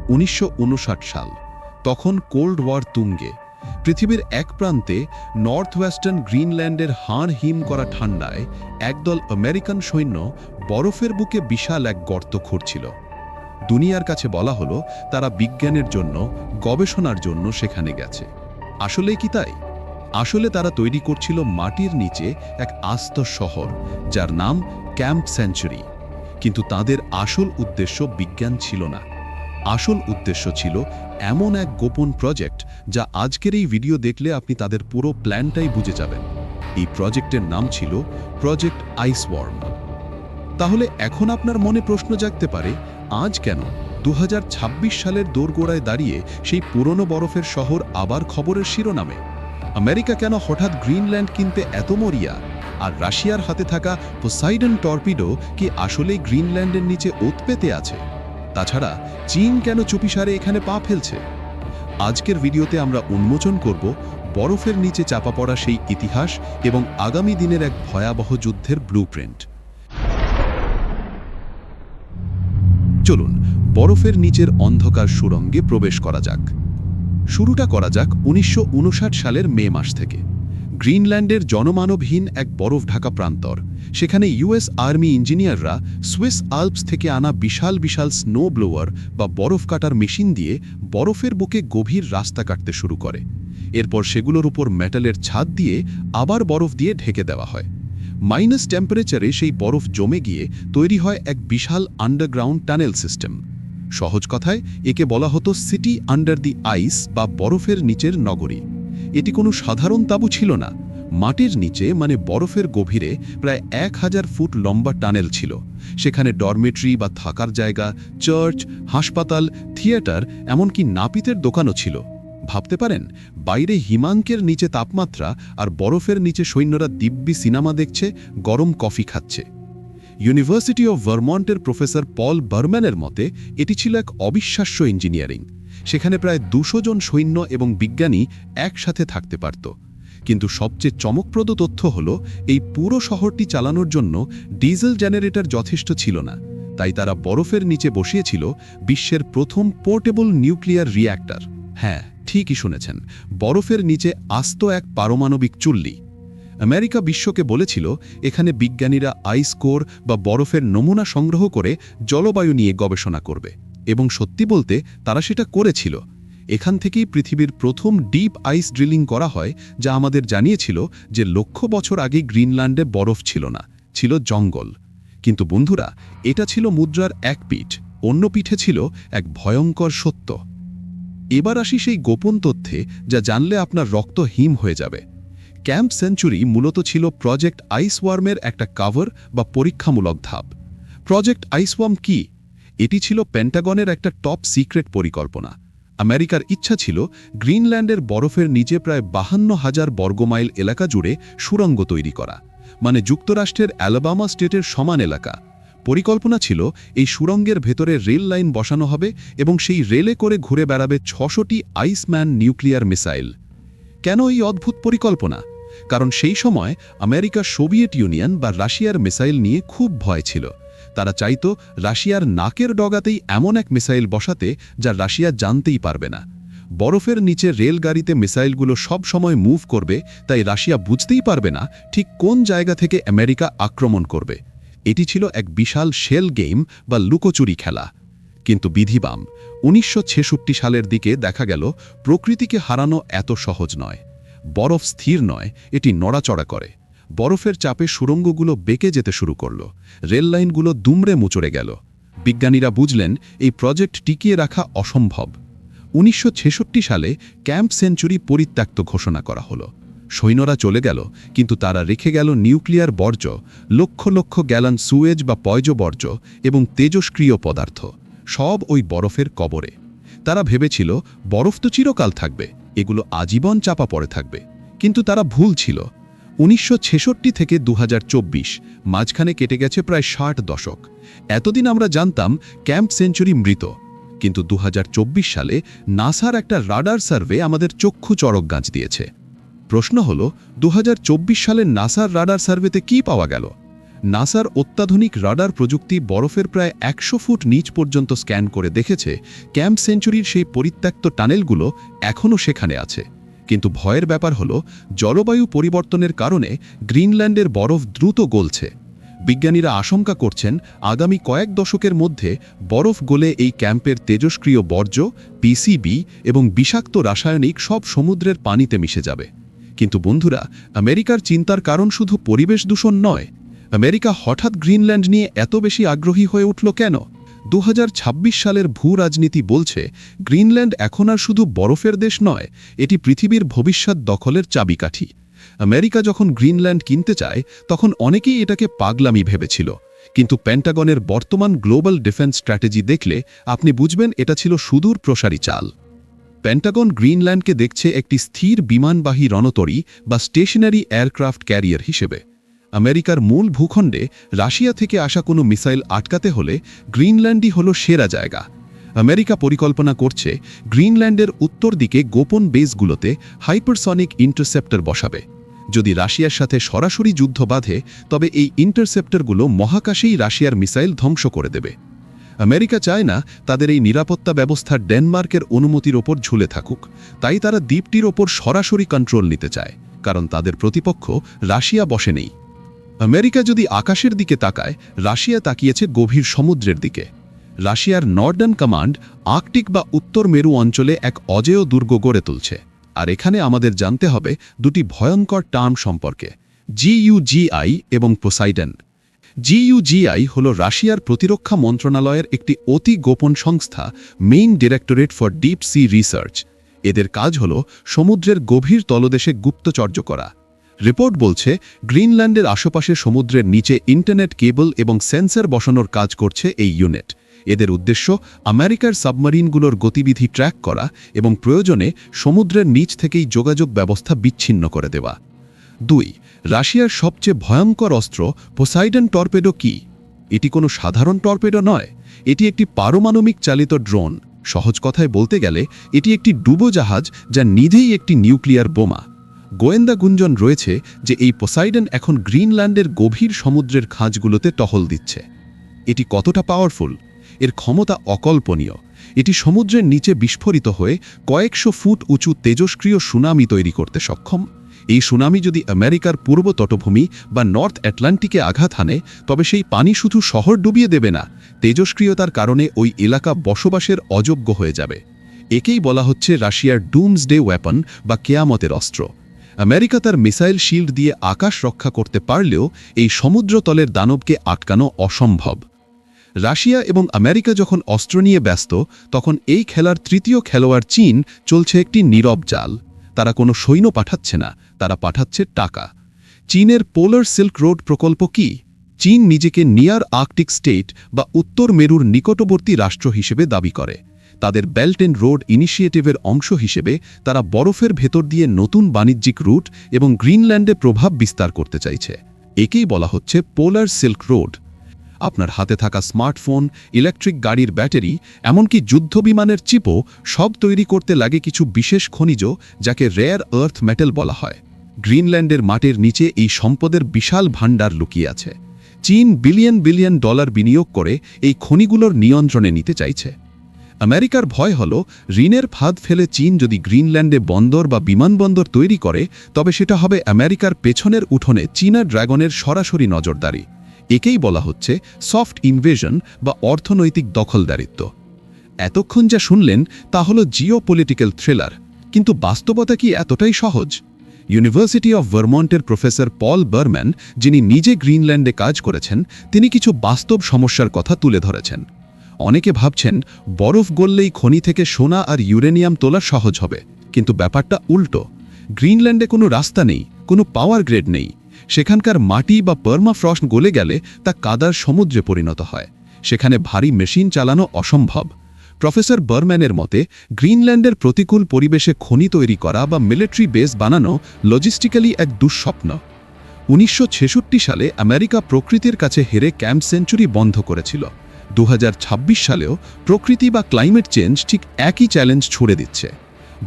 1959 সাল। তখন cold war তুঙ্গে। পৃথিবীর এক প্রান্তে নর্থ ওয়েস্টার্ন গ্রিনল্যান্ডের হাড় হিম করা ঠান্ডায় একদল আমেরিকান সৈন্য বরফের বুকে বিশাল এক গর্ত খুঁড়ছিল। দুনিয়ার কাছে বলা হলো তারা বিজ্ঞানের জন্য, গবেষণার জন্য সেখানে গেছে। আসলে কি তাই? আসলে তারা তৈরি করছিল মাটির নিচে এক আস্ত শহর, যার নাম ক্যাম্প সেঞ্চুরি। কিন্তু তাদের আসল উদ্দেশ্য বিজ্ঞান ছিল না। আসল উদ্দেশ্য ছিল এমন এক গোপন প্রজেক্ট, যা আজকের এই ভিডিও দেখলে আপনি তাদের পুরো প্ল্যানটাই বুঝে যাবেন। এই প্রজেক্টের নাম ছিল প্রজেক্ট আইসওয়ার্ম। তাহলে এখন আপনার মনে প্রশ্ন জাগতে পারে, আজ কেন 2026 সালের দোরগোড়ায় দাঁড়িয়ে সেই পুরনো বরফের শহর আবার খবরের শিরোনামে? আমেরিকা কেন হঠাৎ গ্রিনল্যান্ড কিনতে এত মরিয়া? আর রাশিয়ার হাতে থাকা পোসাইডন টর্পিডো কি আসলেই গ্রিনল্যান্ডের নিচে ওত পেতে আছে? তাছাড়া চীন কেন চুপিসারে এখানে পা ফেলছে? আজকের ভিডিওতে আমরা উন্মোচন করব বরফের নিচে চাপা পড়া সেই ইতিহাস এবং আগামী দিনের এক ভয়াবহ যুদ্ধের ব্লুপ্রিন্ট। চলুন বরফের নিচের অন্ধকার সুড়ঙ্গে প্রবেশ করা যাক। শুরুটা করা যাক 1959 সালের মে মাস থেকে। গ্রিনল্যান্ডের জনমানবহীন এক বরফ ঢাকা প্রান্তর। সেখানে ইউএস আর্মি ইঞ্জিনিয়াররা সুইস আল্পস থেকে আনা বিশাল বিশাল স্নো ব্লোয়ার বা বরফ কাটার মেশিন দিয়ে বরফের বুকে গভীর রাস্তা কাটতে শুরু করে। এরপর সেগুলোর উপর মেটালের ছাদ দিয়ে আবার বরফ দিয়ে ঢেকে দেওয়া হয়। মাইনাস টেম্পারেচারে সেই বরফ জমে গিয়ে তৈরি হয় এক বিশাল আন্ডারগ্রাউন্ড টানেল সিস্টেম। সহজ কথায় একে বলা হতো সিটি আন্ডার দি আইস বা বরফের নিচের নগরী। এটি কোনো সাধারণ তাঁবু ছিল না। মাটির নিচে, মানে বরফের গভীরে, প্রায় 1000 ফুট লম্বা টানেল ছিল। সেখানে ডরমেটরি বা থাকার জায়গা, চার্চ, হাসপাতাল, থিয়েটার, এমনকি নাপিতের দোকানও ছিল। ভাবতে পারেন, বাইরে হিমাঙ্কের নিচে তাপমাত্রা, আর বরফের নিচে সৈন্যরা দিব্যি সিনেমা দেখছে, গরম কফি খাচ্ছে। ইউনিভার্সিটি অফ ভারমন্টের প্রফেসর পল বারম্যানের মতে এটি ছিল এক অবিশ্বাস্য ইঞ্জিনিয়ারিং। সেখানে প্রায় 200 জন সৈন্য এবং বিজ্ঞানী একসাথে থাকতে পারত। কিন্তু সবচেয়ে চমকপ্রদ তথ্য হল, এই পুরো শহরটি চালানোর জন্য ডিজেল জেনারেটর যথেষ্ট ছিল না। তাই তারা বরফের নিচে বসিয়েছিল বিশ্বের প্রথম পোর্টেবল নিউক্লিয়ার রিঅ্যাক্টর। হ্যাঁ, ঠিকই শুনেছেন, বরফের নিচে আস্ত এক পারমাণবিক চুল্লি। আমেরিকা বিশ্বকে বলেছিল এখানে বিজ্ঞানীরা আইস কোর বা বরফের নমুনা সংগ্রহ করে জলবায়ু নিয়ে গবেষণা করবে। এবং সত্যি বলতে তারা সেটা করেছিল। এখান থেকেই পৃথিবীর প্রথম ডিপ আইস ড্রিলিং করা হয়, যা আমাদের জানিয়েছিল যে লক্ষ বছর আগে গ্রিনল্যান্ডে বরফ ছিল না, ছিল জঙ্গল। কিন্তু বন্ধুরা, এটা ছিল মুদ্রার এক পিঠ। অন্য পিঠে ছিল এক ভয়ঙ্কর সত্য। এবার আসি সেই গোপন তথ্যে, যা জানলে আপনার রক্ত হিম হয়ে যাবে। ক্যাম্প সেঞ্চুরি মূলত ছিল প্রজেক্ট আইসওয়ার্মের একটা কাভার বা পরীক্ষামূলক ধাপ। প্রজেক্ট আইসওয়ার্ম কি? এটি ছিল পেন্টাগনের একটা টপ সিক্রেট পরিকল্পনা। আমেরিকার ইচ্ছা ছিল গ্রিনল্যান্ডের বরফের নিচে প্রায় 52,000 বর্গমাইল এলাকা জুড়ে সুড়ঙ্গ তৈরি করা, মানে যুক্তরাষ্ট্রের অ্যালাবামা স্টেটের সমান এলাকা। পরিকল্পনা ছিল এই সুড়ঙ্গের ভেতরে রেল লাইন বসানো হবে এবং সেই রেলে করে ঘুরে বেড়াবে 600টি আইসম্যান নিউক্লিয়ার মিসাইল। কেন এই অদ্ভুত পরিকল্পনা? কারণ সেই সময় আমেরিকা সোভিয়েত ইউনিয়ন বা রাশিয়ার মিসাইল নিয়ে খুব ভয় ছিল। তারা চাইতো রাশিয়ার নাকের ডগাতেই এমন এক মিসাইল বসাতে, যা রাশিয়া জানতেই পারবে না। বরফের নিচে রেলগাড়িতে মিসাইলগুলো সব সময় মুভ করবে, তাই রাশিয়া বুঝতেই পারবে না ঠিক কোন জায়গা থেকে আমেরিকা আক্রমণ করবে। এটি ছিল এক বিশাল শেল গেম বা লুকোচুরি খেলা। কিন্তু বিধিবাম 1966 সালের দিকে দেখা গেল প্রকৃতিকে হারানো এত সহজ নয়। বরফ স্থির নয়, এটি নড়াচড়া করে। বরফের চাপে সুড়ঙ্গগুলো বেঁকে যেতে শুরু করল, রেল লাইনগুলো দুমড়ে মুচড়ে গেল। বিজ্ঞানীরা বুঝলেন এই প্রজেক্ট টিকিয়ে রাখা অসম্ভব। 1966 সালে ক্যাম্প সেঞ্চুরি পরিত্যক্ত ঘোষণা করা হলো। সৈন্যরা চলে গেল, কিন্তু তারা রেখে গেল নিউক্লিয়ার বর্জ্য, লক্ষ লক্ষ গ্যালন সুয়েজ বা পয়জ বর্জ্য এবং তেজস্ক্রিয় পদার্থ, সব ওই বরফের কবরে। তারা ভেবেছিল বরফ তো চিরকাল থাকবে, এগুলো আজীবন চাপা পড়ে থাকবে। কিন্তু তারা ভুল ছিল। 1966 থেকে 2024, মাঝখানে কেটে গেছে প্রায় 60 দশক। এতদিন আমরা জানতাম ক্যাম্প সেঞ্চুরি মৃত। কিন্তু 2024 সালে নাসার একটা রাডার সার্ভে আমাদের চক্ষু চড়ক গাছ দিয়েছে। প্রশ্ন হলো, 2024 সালের নাসার রাডার সার্ভেতে কি পাওয়া গেল? নাসার অত্যাধুনিক রাডার প্রযুক্তি বরফের প্রায় 100 ফুট নিচ পর্যন্ত স্ক্যান করে দেখেছে ক্যাম্প সেঞ্চুরির সেই পরিত্যক্ত টানেলগুলো এখনও সেখানে আছে। কিন্তু ভয়ের ব্যাপার হলো জলবায়ু পরিবর্তনের কারণে গ্রিনল্যান্ডের বরফ দ্রুত গলছে। বিজ্ঞানীরা আশঙ্কা করছেন আগামী কয়েক দশকের মধ্যে বরফ গলে এই ক্যাম্পের তেজস্ক্রিয় বর্জ্য, পিসিবি এবং বিষাক্ত রাসায়নিক সব সমুদ্রের পানিতে মিশে যাবে। কিন্তু বন্ধুরা, আমেরিকার চিন্তার কারণ শুধু পরিবেশ দূষণ নয়। আমেরিকা হঠাৎ গ্রিনল্যান্ড নিয়ে এত বেশি আগ্রহী হয়ে উঠল কেন? 2026 সালের ভূ রাজনীতি বলছে গ্রিনল্যান্ড এখন আর শুধু বরফের দেশ নয়, এটি পৃথিবীর ভবিষ্যৎ দখলের চাবিকাঠি। আমেরিকা যখন গ্রিনল্যান্ড কিনতে চায় তখন অনেকেই এটাকে পাগলামি ভেবেছিল, কিন্তু পেন্টাগনের বর্তমান গ্লোবাল ডিফেন্স স্ট্র্যাটেজি দেখলে আপনি বুঝবেন এটা ছিল সুদূর প্রসারী চাল। পেন্টাগন গ্রিনল্যান্ডকে দেখছে একটি স্থির বিমানবাহী রণতরী বা স্টেশনারি এয়ারক্রাফট ক্যারিয়ার হিসেবে। আমেরিকার মূল ভূখণ্ডে রাশিয়া থেকে আসা কোনো মিসাইল আটকাতে হলে গ্রিনল্যান্ডই হল সেরা জায়গা। আমেরিকা পরিকল্পনা করছে গ্রিনল্যান্ডের উত্তর দিকে গোপন বেসগুলোতে হাইপারসনিক ইন্টারসেপ্টর বসাবে। যদি রাশিয়ার সাথে সরাসরি যুদ্ধ বাঁধে তবে এই ইন্টারসেপ্টরগুলো মহাকাশেই রাশিয়ার মিসাইল ধ্বংস করে দেবে। আমেরিকা চায় না তাদের এই নিরাপত্তা ব্যবস্থা ডেনমার্কের অনুমতির ওপর ঝুলে থাকুক, তাই তারা দ্বীপটির ওপর সরাসরি কন্ট্রোল নিতে চায়, কারণ তাদের প্রতিপক্ষ রাশিয়া বসে নেই। আমেরিকা যদি আকাশের দিকে তাকায়, রাশিয়া তাকিয়েছে গভীর সমুদ্রের দিকে। রাশিয়ার নর্দার্ন কমান্ড আর্কটিক বা উত্তর মেরু অঞ্চলে এক অজেয় দুর্গ গড়ে তুলছে। আর এখানে আমাদের জানতে হবে দুটি ভয়ঙ্কর টার্ম সম্পর্কে, GUGI এবং পোসাইডন। GUGI হল রাশিয়ার প্রতিরক্ষা মন্ত্রণালয়ের একটি অতি গোপন সংস্থা, main directorate for deep sea research. এদের কাজ হল সমুদ্রের গভীর তলদেশে গুপ্তচর্য করা। রিপোর্ট বলছে গ্রিনল্যান্ডের আশেপাশে সমুদ্রের নিচে ইন্টারনেট কেবল এবং সেন্সর বসানোর কাজ করছে এই ইউনিট। এদের উদ্দেশ্য আমেরিকার সাবমারিনগুলোর গতিবিধি ট্র্যাক করা এবং প্রয়োজনে সমুদ্রের নিচ থেকেই যোগাযোগ ব্যবস্থা বিচ্ছিন্ন করে দেওয়া। 2. রাশিয়ার সবচেয়ে ভয়ঙ্কর অস্ত্র পোসাইডন টর্পেডো কি? এটি কোনো সাধারণ টর্পেডো নয়, এটি একটি পারমাণবিক চালিত ড্রোন। সহজ কথায় বলতে গেলে এটি একটি ডুবোজাহাজ যা নিজেই একটি নিউক্লিয়ার বোমা। গোয়েন্দা গুঞ্জন রয়েছে যে এই পোসাইডন এখন গ্রিনল্যান্ডের গভীর সমুদ্রের খাঁজগুলোতে টহল দিচ্ছে। এটি কতটা পাওয়ারফুল? এর ক্ষমতা অকল্পনীয়। এটি সমুদ্রের নিচে বিস্ফোরিত হয়ে কয়েকশো ফুট উঁচু তেজস্ক্রিয় সুনামি তৈরি করতে সক্ষম। এই সুনামি যদি আমেরিকার পূর্ব তটভূমি বা নর্থ আটলান্টিকে আঘাত হানে তবে সেই পানি শুধু শহর ডুবিয়ে দেবে না, তেজস্ক্রিয়তার কারণে ওই এলাকা বসবাসের অযোগ্য হয়ে যাবে। একেই বলা হচ্ছে রাশিয়ার ডুমসডে ওয়েপন বা কেয়ামতের অস্ত্র। আমেরিকা তার মিসাইল শিল্ড দিয়ে আকাশ রক্ষা করতে পারলেও এই সমুদ্রতলের দানবকে আটকানো অসম্ভব। রাশিয়া এবং আমেরিকা যখন অস্ত্র নিয়ে ব্যস্ত, তখন এই খেলার তৃতীয় খেলোয়াড় চীন চলছে একটি নীরব জাল। তারা কোনো সৈন্য পাঠাচ্ছে না, তারা পাঠাচ্ছে টাকা। চীনের পোলার সিল্ক রোড প্রকল্প কি? চীন নিজেকে নিয়ার আর্কটিক স্টেট বা উত্তর মেরুর নিকটবর্তী রাষ্ট্র হিসেবে দাবি করে। তাদের বেল্ট অ্যান্ড রোড ইনিশিয়েটিভের অংশ হিসেবে তারা বরফের ভেতর দিয়ে নতুন বাণিজ্যিক রুট এবং গ্রিনল্যান্ডে প্রভাব বিস্তার করতে চাইছে। একেই বলা হচ্ছে পোলার সিল্ক রোড। আপনার হাতে থাকা স্মার্টফোন, ইলেকট্রিক গাড়ির ব্যাটারি, এমনকি যুদ্ধবিমানের চিপও সব তৈরি করতে লাগে কিছু বিশেষ খনিজ যাকে রেয়ার আর্থ মেটাল বলা হয়। গ্রিনল্যান্ডের মাটির নিচে এই সম্পদের বিশাল ভাণ্ডার লুকিয়ে আছে। চীন বিলিয়ন বিলিয়ন ডলার বিনিয়োগ করে এই খনিগুলোর নিয়ন্ত্রণে নিতে চাইছে। আমেরিকার ভয় হল ঋণের ফাঁদ ফেলে চীন যদি গ্রিনল্যান্ডে বন্দর বা বিমানবন্দর তৈরি করে তবে সেটা হবে আমেরিকার পেছনের উঠোনে চীনা ড্রাগনের সরাসরি নজরদারি। একেই বলা হচ্ছে সফট ইনভেশন বা অর্থনৈতিক দখলদারিত্ব। এতক্ষণ যা শুনলেন তা হল জিওপলিটিক্যাল থ্রিলার, কিন্তু বাস্তবতা কি এতটাই সহজ? ইউনিভার্সিটি অফ ভারমন্টের প্রফেসর পল বারম্যান, যিনি নিজে গ্রিনল্যান্ডে কাজ করেছেন, তিনি কিছু বাস্তব সমস্যার কথা তুলে ধরেছেন। অনেকে ভাবছেন বরফ গললেই খনি থেকে সোনা আর ইউরেনিয়াম তোলা সহজ হবে, কিন্তু ব্যাপারটা উল্টো। গ্রিনল্যান্ডে কোনো রাস্তা নেই, কোনো পাওয়ার গ্রেড নেই। সেখানকার মাটি বা পার্মাফ্রস্ট গলে গেলে তা কাদার সমুদ্রে পরিণত হয়। সেখানে ভারী মেশিন চালানো অসম্ভব। প্রফেসর বারম্যানের মতে গ্রিনল্যান্ডের প্রতিকূল পরিবেশে খনি তৈরি করা বা মিলিটারি বেস বানানো লজিস্টিক্যালি এক দুঃস্বপ্ন। 1966 সালে আমেরিকা প্রকৃতির কাছে হেরে ক্যাম্প সেঞ্চুরি বন্ধ করেছিল। 2026 সালেও প্রকৃতি বা ক্লাইমেট চেঞ্জ ঠিক একই চ্যালেঞ্জ ছুড়ে দিচ্ছে।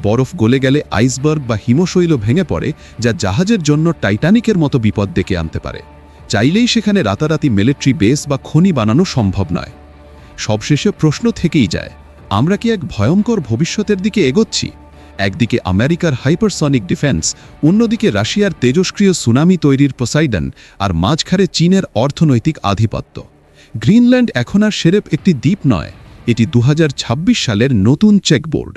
বরফ গলে গেলে আইসবার্গ বা হিমশৈল ভেঙে পড়ে, যা জাহাজের জন্য টাইটানিকের মতো বিপদ ডেকে আনতে পারে। চাইলেই সেখানে রাতারাতি মিলিটারি বেস বা খনি বানানো সম্ভব নয়। সবশেষে প্রশ্ন থেকেই যায়, আমরা কি এক ভয়ঙ্কর ভবিষ্যতের দিকে এগোচ্ছি? একদিকে আমেরিকার হাইপারসনিক ডিফেন্স, অন্যদিকে রাশিয়ার তেজস্ক্রিয় সুনামি তৈরির পোসাইডন, আর মাঝখানে চীনের অর্থনৈতিক আধিপত্য। গ্রিনল্যান্ড এখন আর সেরেপ একটি দ্বীপ নয়, এটি 2026 সালের নতুন চেকবোর্ড।